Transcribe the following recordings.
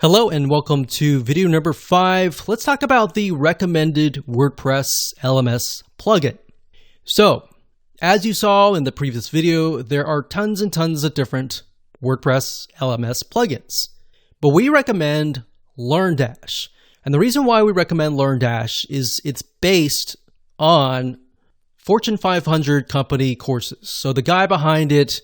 Hello and welcome to video number 5. Let's talk about the recommended WordPress LMS plugin. So, as you saw in the previous video, there are tons and tons of different WordPress LMS plugins. But we recommend LearnDash. And the reason why we recommend LearnDash is it's based on Fortune 500 company courses. So the guy behind it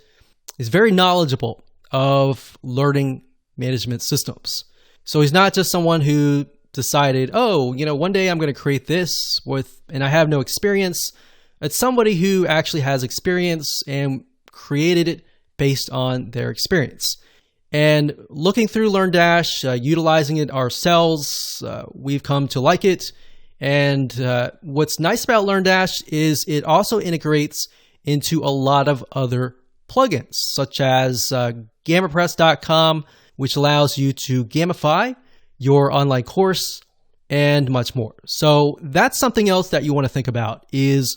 is very knowledgeable of learning management systems. So he's not just someone who decided, one day I'm going to create this and I have no experience. It's somebody who actually has experience and created it based on their experience. And looking through LearnDash, utilizing it ourselves, we've come to like it. And what's nice about LearnDash is it also integrates into a lot of other plugins, such as GammaPress.com, which allows you to gamify your online course and much more. So that's something else that you want to think about is,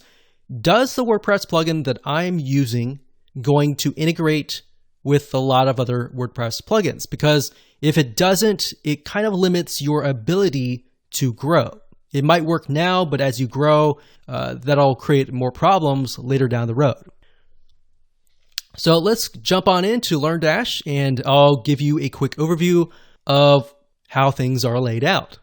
does the WordPress plugin that I'm using going to integrate with a lot of other WordPress plugins? Because if it doesn't, it kind of limits your ability to grow. It might work now, but as you grow, that'll create more problems later down the road. So let's jump on into LearnDash and I'll give you a quick overview of how things are laid out.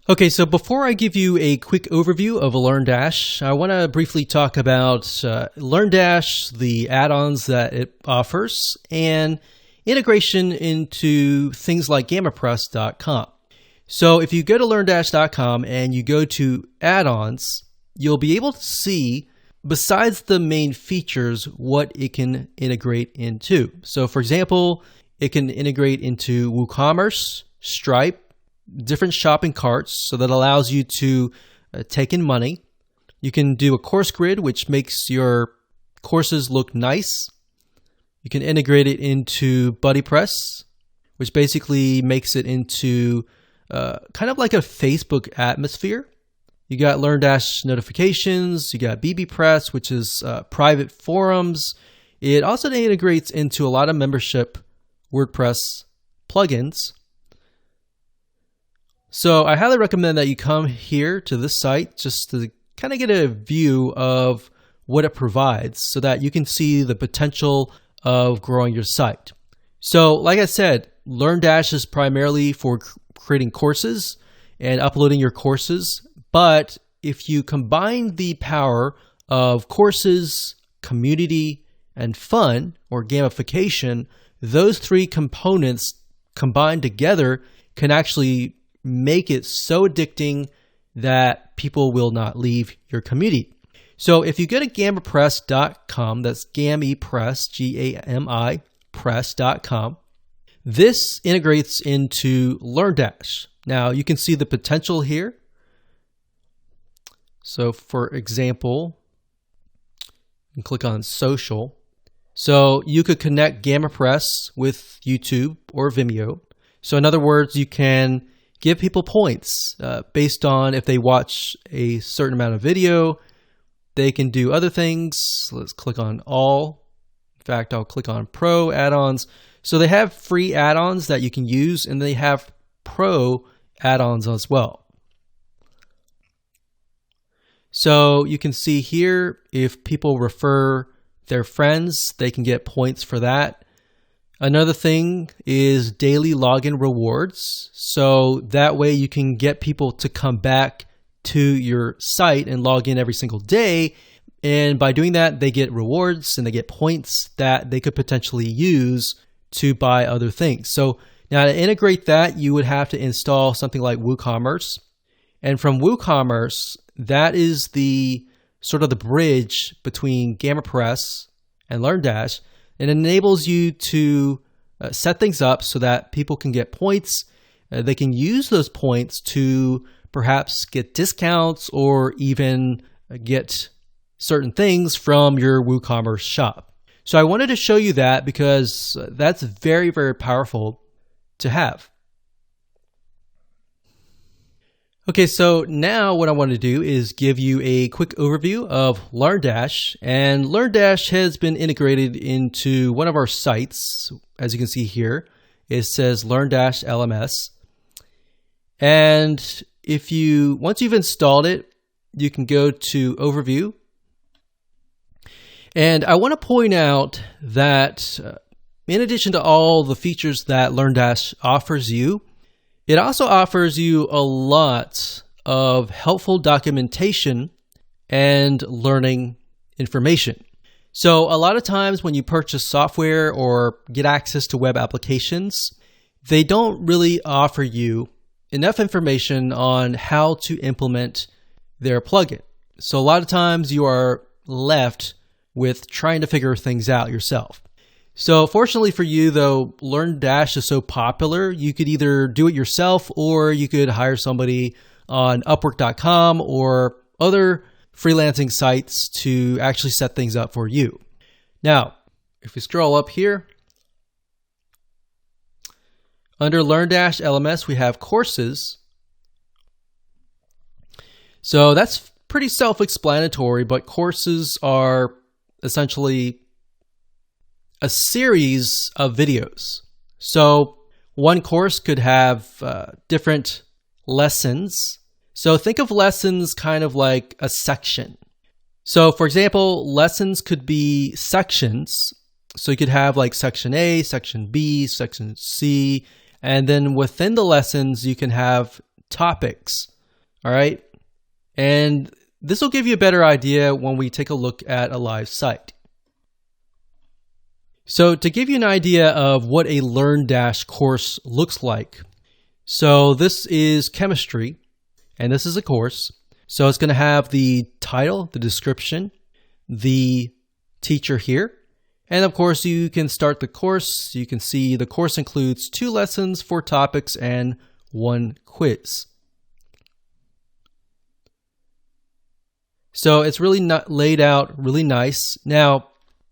Okay, so before I give you a quick overview of LearnDash, I want to briefly talk about LearnDash, the add-ons that it offers, and integration into things like GammaPress.com. So if you go to LearnDash.com and you go to add-ons, you'll be able to see, besides the main features, what it can integrate into. So for example, it can integrate into WooCommerce, Stripe, different shopping carts, so that allows you to take in money. You can do a course grid, which makes your courses look nice. You can integrate it into BuddyPress, which basically makes it into kind of like a Facebook atmosphere. You got LearnDash notifications, you got bbPress, which is private forums. It also integrates into a lot of membership WordPress plugins. So I highly recommend that you come here to this site just to kind of get a view of what it provides so that you can see the potential of growing your site. So like I said, LearnDash is primarily for creating courses and uploading your courses. But if you combine the power of courses, community, and fun, or gamification, those three components combined together can actually make it so addicting that people will not leave your community. So if you go to GammaPress.com, that's GamiPress, G-A-M-I, press.com, this integrates into LearnDash. Now you can see the potential here. So for example, you can click on social. So you could connect GammaPress with YouTube or Vimeo. So in other words, you can give people points based on if they watch a certain amount of video. They can do other things. Let's click on all. In fact, I'll click on Pro add-ons. So they have free add-ons that you can use, and they have Pro add-ons as well. So you can see here, if people refer their friends, they can get points for that. Another thing is daily login rewards. So that way you can get people to come back to your site and log in every single day. And by doing that, they get rewards and they get points that they could potentially use to buy other things. So now to integrate that, you would have to install something like WooCommerce. And from WooCommerce, that is the sort of the bridge between GammaPress and LearnDash. It enables you to set things up so that people can get points. They can use those points to perhaps get discounts or even get certain things from your WooCommerce shop. So I wanted to show you that because that's very, very powerful to have. Okay, so now what I want to do is give you a quick overview of LearnDash. And LearnDash has been integrated into one of our sites, as you can see here. it says Learn-LMS. And once you've installed it, you can go to Overview. And I want to point out that in addition to all the features that LearnDash offers you, it also offers you a lot of helpful documentation and learning information. So a lot of times when you purchase software or get access to web applications, they don't really offer you enough information on how to implement their plugin. So a lot of times you are left with trying to figure things out yourself. So fortunately for you though, LearnDash is so popular, you could either do it yourself or you could hire somebody on Upwork.com or other freelancing sites to actually set things up for you. Now, if we scroll up here, under Learn-LMS, we have courses. So that's pretty self-explanatory, but courses are essentially a series of videos. So one course could have different lessons. So think of lessons kind of like a section. So for example, lessons could be sections. So you could have like section A, section B, section C, and then within the lessons, you can have topics. All right. And this will give you a better idea when we take a look at a live site. So to give you an idea of what a LearnDash course looks like, so this is chemistry, and this is a course. So it's going to have the title, the description, the teacher here, and of course you can start the course. You can see the course includes 2 lessons, 4 topics, and 1 quiz. So it's really laid out really nice. Now,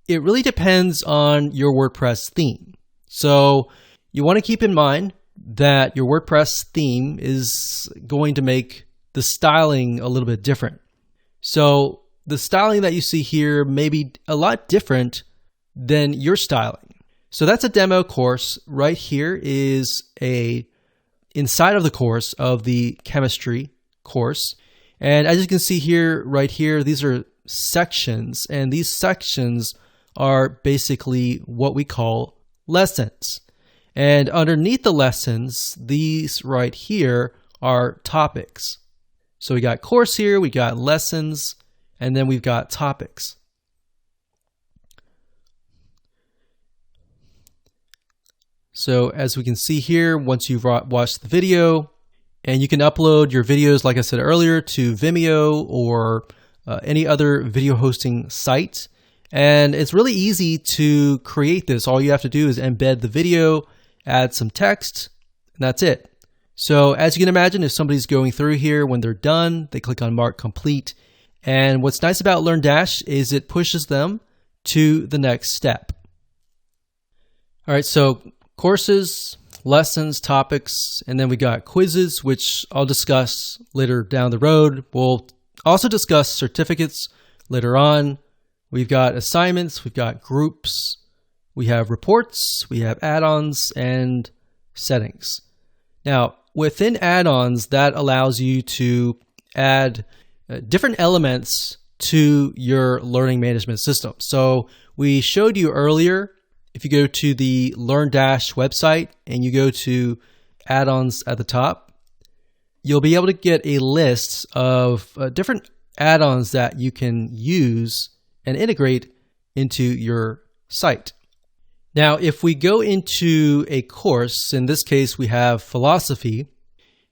it really depends on your WordPress theme. So you want to keep in mind that your WordPress theme is going to make the styling a little bit different. So the styling that you see here may be a lot different than your styling. So that's a demo course. Right here is inside of the course of the chemistry course. And as you can see here, right here, these are sections, and these sections are basically what we call lessons. And underneath the lessons, these right here are topics. So we got course here, we got lessons, and then we've got topics. So as we can see here, once you've watched the video, and you can upload your videos, like I said earlier, to Vimeo or any other video hosting site. And it's really easy to create this. All you have to do is embed the video, add some text, and that's it. So as you can imagine, if somebody's going through here, when they're done, they click on Mark Complete. And what's nice about LearnDash is it pushes them to the next step. All right, so courses, lessons, topics, and then we got quizzes, which I'll discuss later down the road. We'll also discuss certificates later on. We've got assignments, we've got groups, we have reports, we have add-ons, and settings. Now, within add-ons, that allows you to add different elements to your learning management system. So we showed you earlier, if you go to the LearnDash website and you go to add-ons at the top, you'll be able to get a list of different add-ons that you can use and integrate into your site. Now, if we go into a course, in this case, we have philosophy,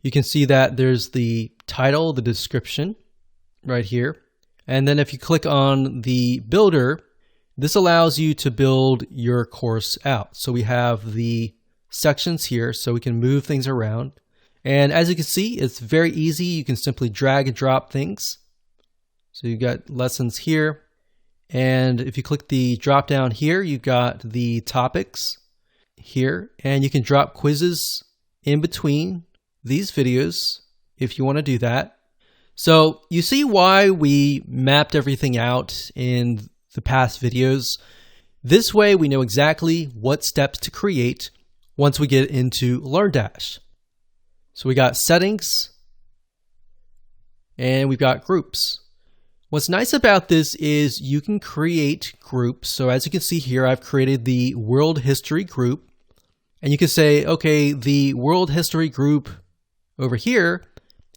you can see that there's the title, the description right here. And then if you click on the builder, this allows you to build your course out. So we have the sections here, so we can move things around. And as you can see, it's very easy. You can simply drag and drop things. So you've got lessons here. And if you click the drop down here, you've got the topics here. And you can drop quizzes in between these videos if you want to do that. So you see why we mapped everything out in the past videos. This way we know exactly what steps to create, once we get into LearnDash. So we got settings and we've got groups. What's nice about this is you can create groups. So as you can see here, I've created the world history group, and you can say, okay, the world history group over here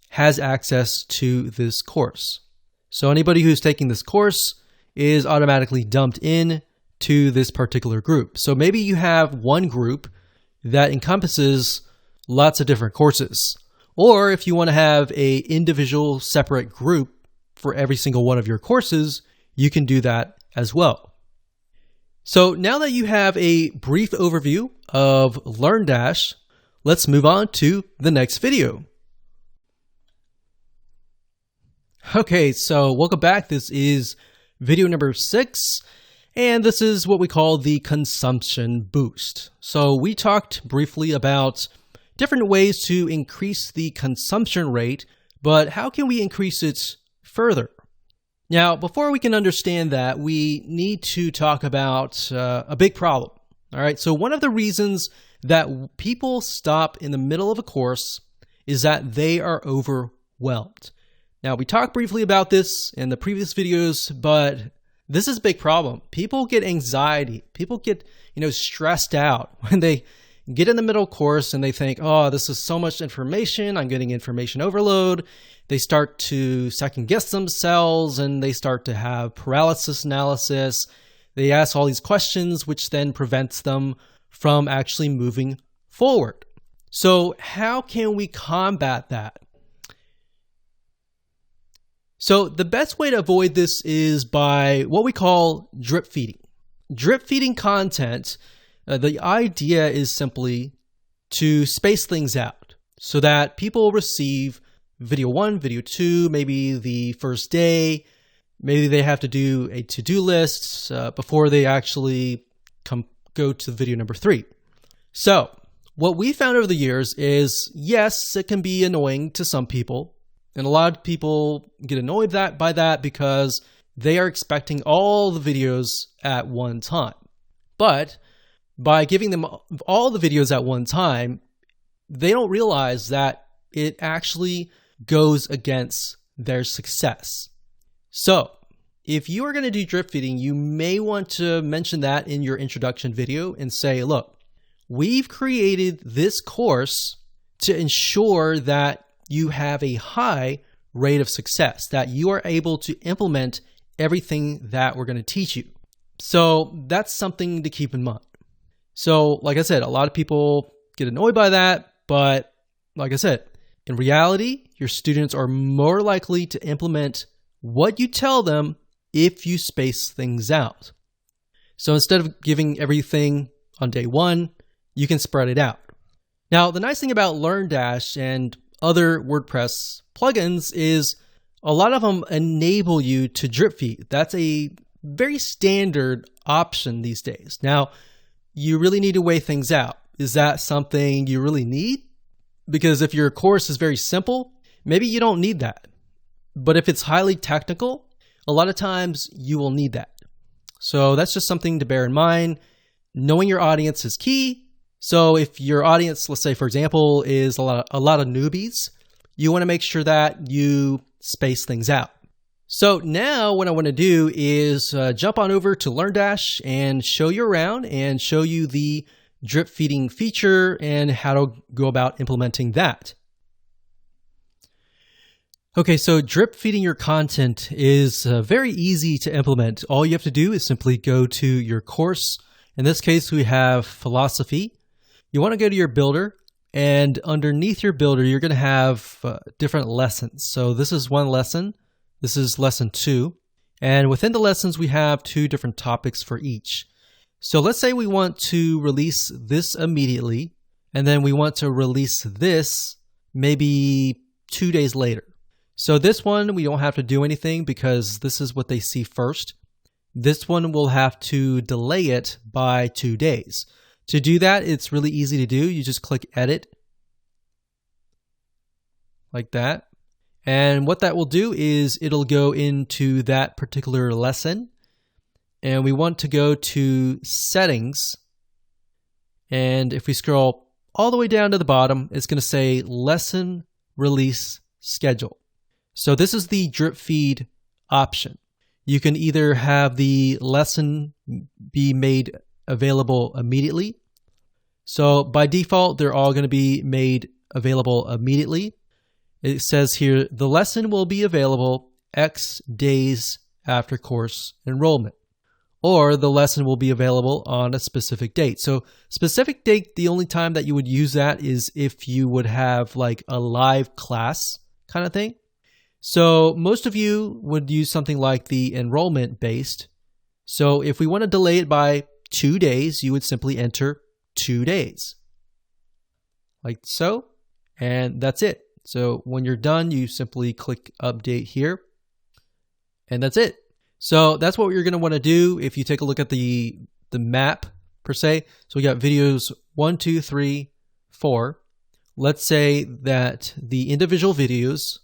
has access to this course. So anybody who's taking this course is automatically dumped in to this particular group. So maybe you have one group that encompasses lots of different courses. Or if you want to have an individual separate group for every single one of your courses, you can do that as well. So now that you have a brief overview of LearnDash, let's move on to the next video. Okay, so welcome back. This is video number 6, and this is what we call the consumption boost. So we talked briefly about different ways to increase the consumption rate, but how can we increase it further? Now, before we can understand that, we need to talk about a big problem. All right, so one of the reasons that people stop in the middle of a course is that they are overwhelmed. Now, we talked briefly about this in the previous videos, but this is a big problem. People get anxiety. People get, stressed out when they get in the middle course and they think, oh, this is so much information. I'm getting information overload. They start to second guess themselves and they start to have paralysis analysis. They ask all these questions, which then prevents them from actually moving forward. So how can we combat that? So the best way to avoid this is by what we call drip feeding. Drip feeding content, the idea is simply to space things out so that people receive video 1, video 2, maybe the first day. Maybe they have to do a to-do list before they actually go to video number 3. So what we found over the years is, yes, it can be annoying to some people. And a lot of people get annoyed by that because they are expecting all the videos at one time. But by giving them all the videos at one time, they don't realize that it actually goes against their success. So if you are going to do drip feeding, you may want to mention that in your introduction video and say, look, we've created this course to ensure that you have a high rate of success, that you are able to implement everything that we're going to teach you. So that's something to keep in mind. So like I said, a lot of people get annoyed by that, but like I said, in reality, your students are more likely to implement what you tell them if you space things out. So instead of giving everything on day 1, you can spread it out. Now, the nice thing about LearnDash and other WordPress plugins is a lot of them enable you to drip feed. That's a very standard option these days. Now, you really need to weigh things out. Is that something you really need? Because if your course is very simple, maybe you don't need that. But if it's highly technical, a lot of times you will need that. So that's just something to bear in mind. Knowing your audience is key. So if your audience, let's say, for example, is a lot of newbies, you want to make sure that you space things out. So now what I want to do is jump on over to LearnDash and show you around and show you the drip feeding feature and how to go about implementing that. Okay, so drip feeding your content is very easy to implement. All you have to do is simply go to your course. In this case, we have philosophy. You want to go to your builder, and underneath your builder, you're going to have different lessons. So this is one lesson. This is lesson 2. And within the lessons, we have 2 different topics for each. So let's say we want to release this immediately, and then we want to release this maybe 2 days later. So this one, we don't have to do anything because this is what they see first. This one, we'll have to delay it by 2 days. To do that, it's really easy to do. You just click Edit, like that. And what that will do is it'll go into that particular lesson. And we want to go to Settings. And if we scroll all the way down to the bottom, it's going to say lesson release schedule. So this is the drip feed option. You can either have the lesson be made available immediately. So by default, they're all going to be made available immediately. It says here, the lesson will be available X days after course enrollment, or the lesson will be available on a specific date. So specific date, the only time that you would use that is if you would have like a live class kind of thing. So most of you would use something like the enrollment based. So if we want to delay it by 2 days, you would simply enter 2 days. Like so, and that's it. So when you're done, you simply click update here, and that's it. So that's what you're going to want to do if you take a look at the map per se. So we got videos 1, 2, 3, 4. Let's say that the individual videos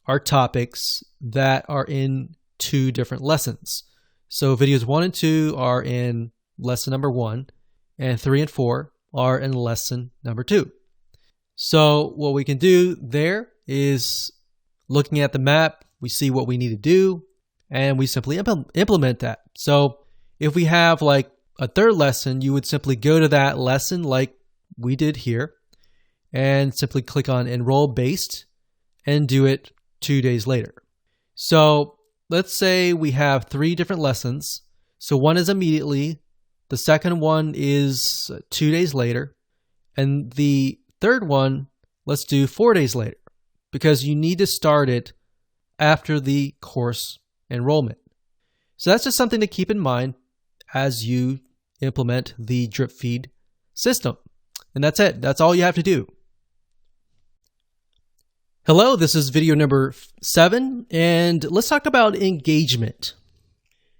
are topics that are in 2 different lessons. So videos 1 and 2 are in lesson number 1, and 3 and 4 are in lesson number 2. So what we can do there is looking at the map, we see what we need to do, and we simply implement that. So if we have like a third lesson, you would simply go to that lesson like we did here and simply click on enroll based and do it 2 days later. So let's say we have 3 different lessons. So one is immediately, the second one is 2 days later, and the third one, let's do 4 days later, because you need to start it after the course enrollment. So that's just something to keep in mind as you implement the drip feed system. And that's it. That's all you have to do. Hello, this is video number 7, and let's talk about engagement.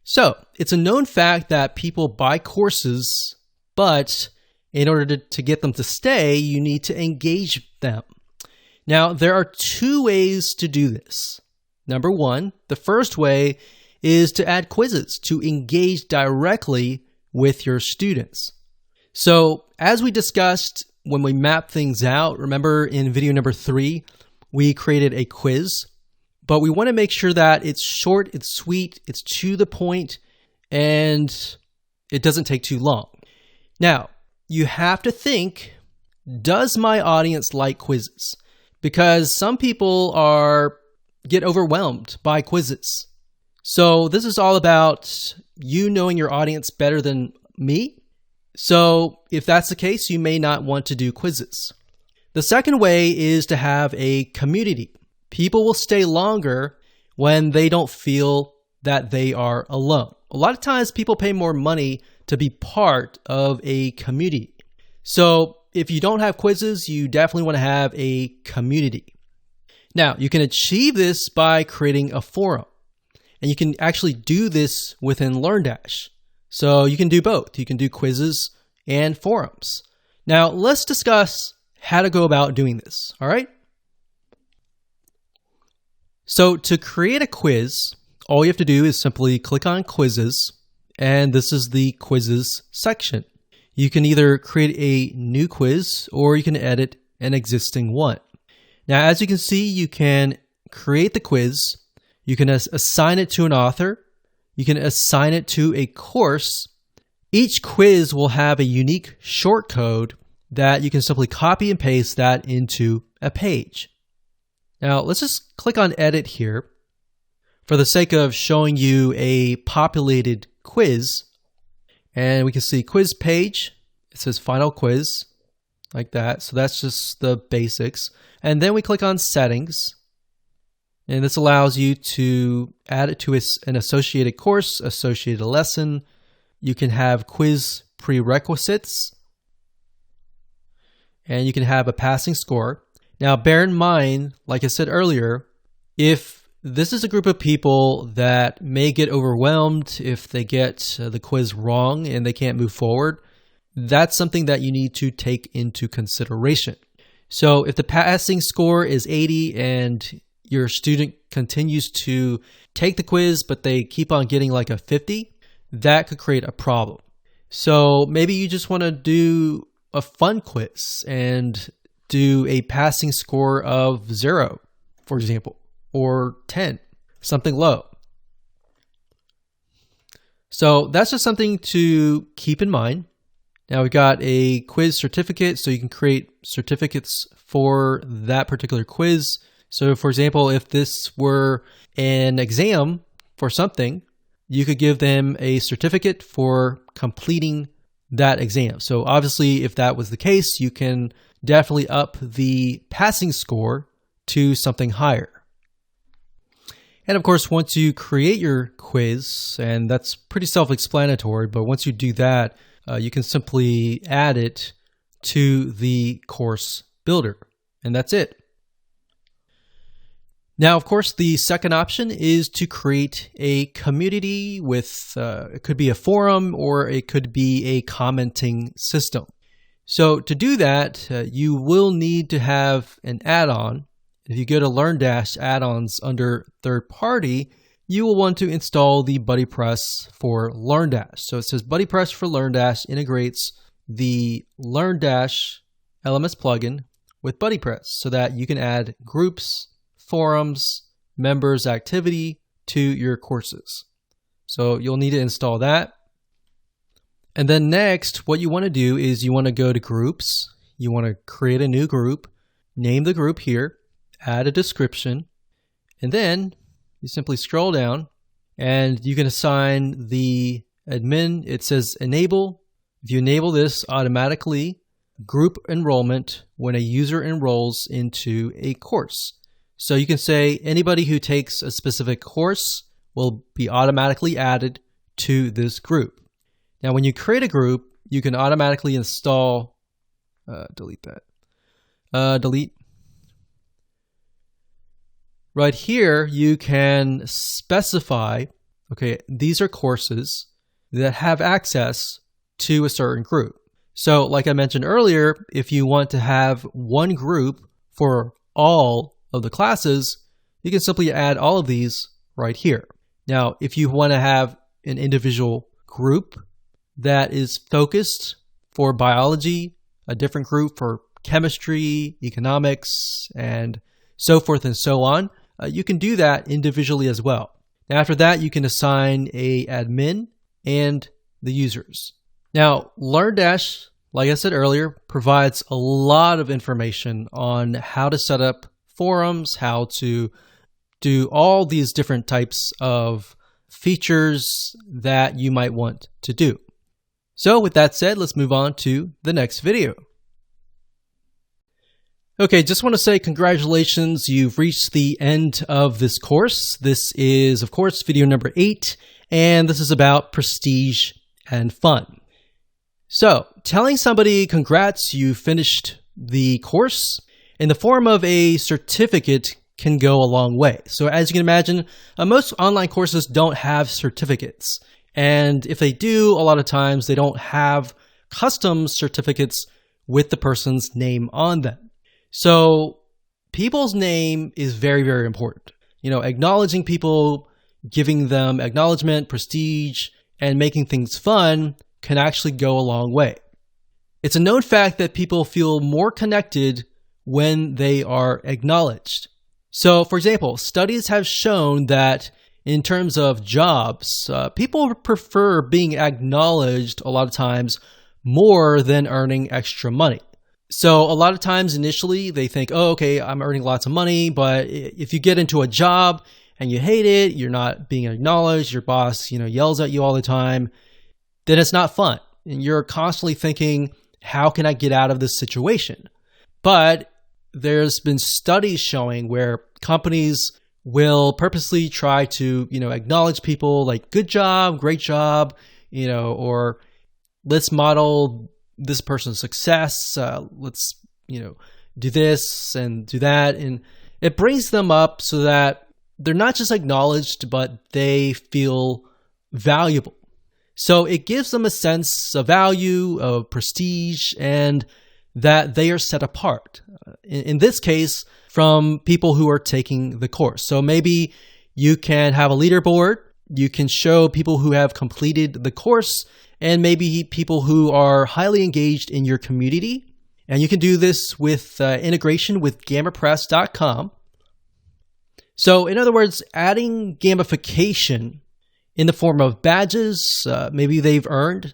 So it's a known fact that people buy courses, but in order to get them to stay, you need to engage them. Now, there are 2 ways to do this. Number 1, the first way is to add quizzes to engage directly with your students. So as we discussed when we mapped things out, remember in video number 3, we created a quiz, but we want to make sure that it's short, it's sweet, it's to the point, and it doesn't take too long. Now, you have to think, does my audience like quizzes? Because some people get overwhelmed by quizzes. So this is all about you knowing your audience better than me. So if that's the case, you may not want to do quizzes. The second way is to have a community. People will stay longer when they don't feel that they are alone. A lot of times people pay more money to be part of a community. So if you don't have quizzes, you definitely want to have a community. Now, you can achieve this by creating a forum. And you can actually do this within LearnDash. So you can do both. You can do quizzes and forums. Now, let's discuss how to go about doing this, all right? So to create a quiz, all you have to do is simply click on quizzes, and this is the quizzes section. You can either create a new quiz or you can edit an existing one. Now, as you can see, you can create the quiz, you can assign it to an author, you can assign it to a course. Each quiz will have a unique shortcode that you can simply copy and paste that into a page. Now, let's just click on edit here for the sake of showing you a populated quiz. And we can see quiz page. It says final quiz like that. So that's just the basics. And then we click on settings. And this allows you to add it to an associated course, associated lesson. You can have quiz prerequisites. And you can have a passing score. Now, bear in mind, like I said earlier, if this is a group of people that may get overwhelmed if they get the quiz wrong and they can't move forward, that's something that you need to take into consideration. So if the passing score is 80 and your student continues to take the quiz, but they keep on getting like a 50, that could create a problem. So maybe you just want to do a fun quiz and do a passing score of 0, for example, or 10, something low. So that's just something to keep in mind. Now we've got a quiz certificate, so you can create certificates for that particular quiz. So for example, if this were an exam for something, you could give them a certificate for completing that exam. So obviously, if that was the case, you can definitely up the passing score to something higher. And of course, once you create your quiz, and that's pretty self-explanatory, but once you do that, you can simply add it to the course builder, and that's it. Now, of course, the second option is to create a community with, it could be a forum or it could be a commenting system. So to do that, you will need to have an add-on. If you go to LearnDash add-ons under third party, you will want to install the BuddyPress for LearnDash. So it says BuddyPress for LearnDash integrates the LearnDash LMS plugin with BuddyPress so that you can add groups, forums, members activity to your courses. So you'll need to install that. And then next, what you want to do is you want to go to groups. You want to create a new group, name the group here, add a description, and then you simply scroll down and you can assign the admin. It says enable. If you enable this, automatically group enrollment when a user enrolls into a course. So you can say anybody who takes a specific course will be automatically added to this group. Now, when you create a group, you can automatically install, delete that, delete. Right here, you can specify, okay, these are courses that have access to a certain group. So like I mentioned earlier, if you want to have one group for all of the classes, you can simply add all of these right here. Now, if you want to have an individual group that is focused for biology, a different group for chemistry, economics, and so forth and so on, you can do that individually as well. Now, after that, you can assign a admin and the users. Now, LearnDash, like I said earlier, provides a lot of information on how to set up forums, how to do all these different types of features that you might want to do. So with that said, let's move on to the next video. Okay, just want to say congratulations. You've reached the end of this course. This is, of course, video number 8, and this is about prestige and fun. So, telling somebody congrats, you finished the course in the form of a certificate can go a long way. So as you can imagine, most online courses don't have certificates. And if they do, a lot of times they don't have custom certificates with the person's name on them. So people's name is very, very important. You know, acknowledging people, giving them acknowledgement, prestige, and making things fun can actually go a long way. It's a known fact that people feel more connected when they are acknowledged. So, for example, studies have shown that in terms of jobs, people prefer being acknowledged a lot of times more than earning extra money. So a lot of times initially they think, oh, okay, I'm earning lots of money, but if you get into a job and you hate it, you're not being acknowledged, your boss, yells at you all the time, then it's not fun. And you're constantly thinking, how can I get out of this situation? But there's been studies showing where companies will purposely try to, acknowledge people like good job, great job, or let's model this person's success. Let's, do this and do that. And it brings them up so that they're not just acknowledged, but they feel valuable. So it gives them a sense of value, of prestige, and that they are set apart. In this case, from people who are taking the course. So maybe you can have a leaderboard. You can show people who have completed the course and maybe people who are highly engaged in your community. And you can do this with integration with GammaPress.com. So in other words, adding gamification in the form of badges, maybe they've earned,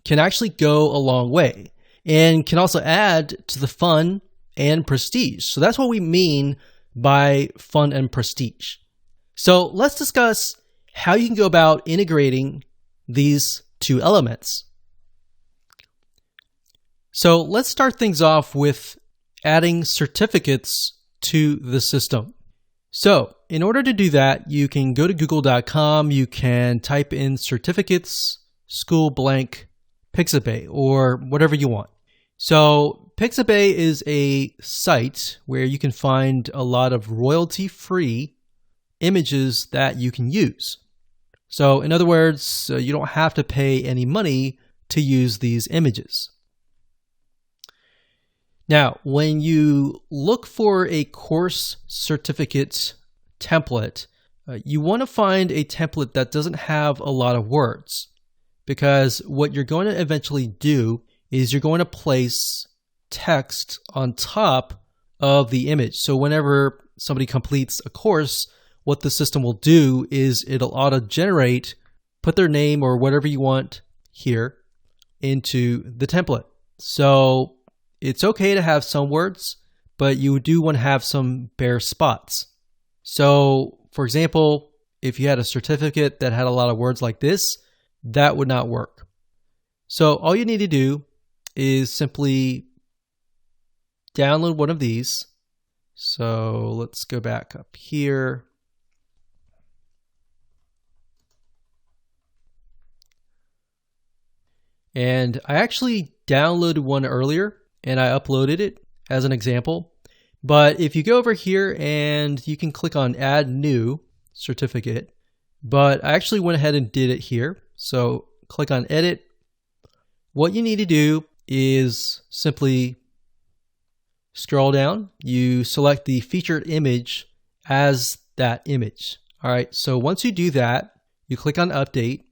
can actually go a long way and can also add to the fun and prestige. So that's what we mean by fun and prestige. So let's discuss how you can go about integrating these two elements. So let's start things off with adding certificates to the system. So in order to do that, you can go to google.com, you can type in certificates, school blank, Pixabay, or whatever you want. So Pixabay is a site where you can find a lot of royalty-free images that you can use. So in other words, you don't have to pay any money to use these images. Now, when you look for a course certificate template, you want to find a template that doesn't have a lot of words, because what you're going to eventually do is you're going to place text on top of the image. So whenever somebody completes a course, what the system will do is it'll auto-generate, put their name or whatever you want here into the template. So it's okay to have some words, but you do want to have some bare spots. So for example, if you had a certificate that had a lot of words like this, that would not work. So all you need to do is simply download one of these. So let's go back up here. And I actually downloaded one earlier and I uploaded it as an example. But if you go over here and you can click on Add New Certificate, but I actually went ahead and did it here. So click on Edit. What you need to do is simply scroll down. You select the featured image as that image. All right, so once you do that, you click on Update,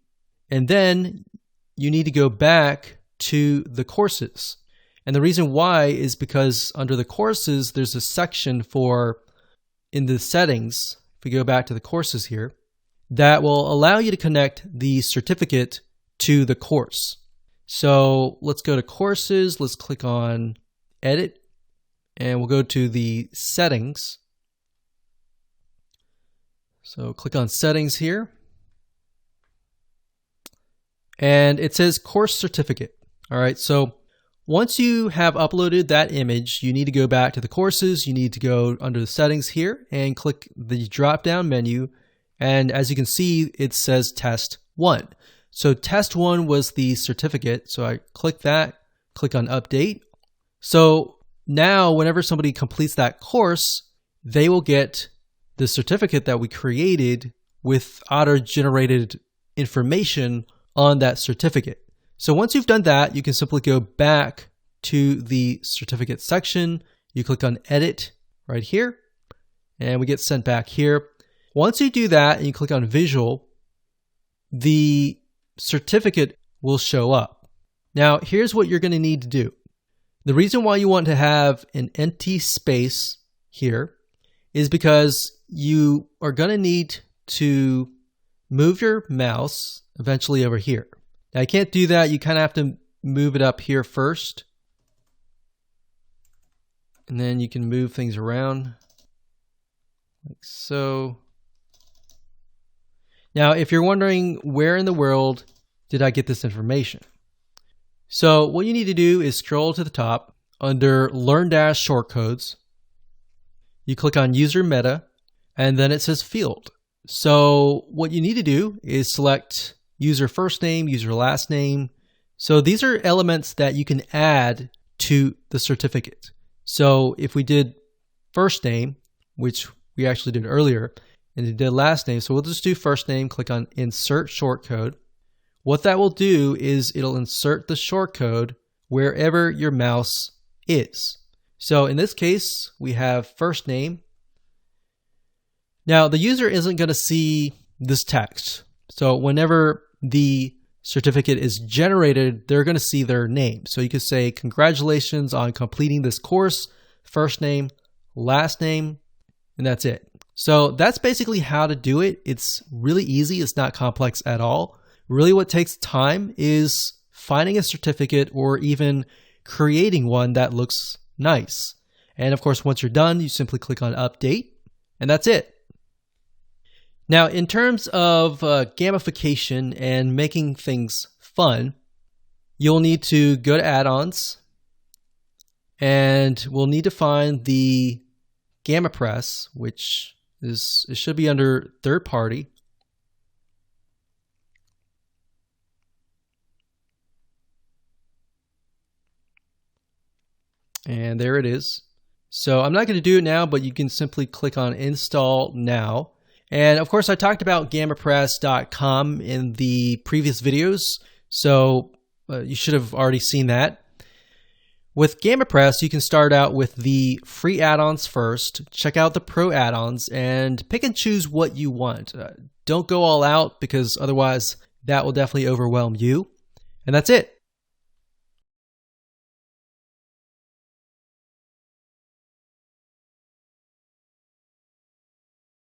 and then you need to go back to the courses. And the reason why is because under the courses, there's a section for, in the settings, if we go back to the courses here, that will allow you to connect the certificate to the course. So let's go to courses, let's click on Edit, and we'll go to the settings. So click on settings here. And it says course certificate. All right, so once you have uploaded that image, you need to go back to the courses. You need to go under the settings here and click the drop-down menu. And as you can see, it says test 1. So test 1 was the certificate. So I click that, click on update. So now whenever somebody completes that course, they will get the certificate that we created with auto-generated information on that certificate. So once you've done that, you can simply go back to the certificate section. You click on Edit right here, and we get sent back here. Once you do that and you click on Visual, the certificate will show up. Now, here's what you're going to need to do. The reason why you want to have an empty space here is because you are going to need to move your mouse eventually over here. Now, you can't do that. You kind of have to move it up here first. And then you can move things around like so. Now, if you're wondering where in the world did I get this information? So what you need to do is scroll to the top under Learn Dash Shortcodes. You click on User Meta, and then it says Field. So what you need to do is select user first name, user last name. So these are elements that you can add to the certificate. So if we did first name, which we actually did earlier, and it did last name, so we'll just do first name, click on Insert Shortcode. What that will do is it'll insert the shortcode wherever your mouse is. So in this case, we have first name. Now the user isn't going to see this text. So whenever the certificate is generated, they're going to see their name. So you could say, congratulations on completing this course, first name, last name, and that's it. So that's basically how to do it. It's really easy. It's not complex at all. Really what takes time is finding a certificate or even creating one that looks nice. And of course, once you're done, you simply click on update, and that's it. Now, in terms of gamification and making things fun, you'll need to go to add-ons, and we'll need to find the GammaPress, which it should be under third party. And there it is. So I'm not going to do it now, but you can simply click on install now. And of course, I talked about GammaPress.com in the previous videos, so you should have already seen that. With GammaPress, you can start out with the free add-ons first, check out the pro add-ons, and pick and choose what you want. Don't go all out, because otherwise that will definitely overwhelm you. And that's it.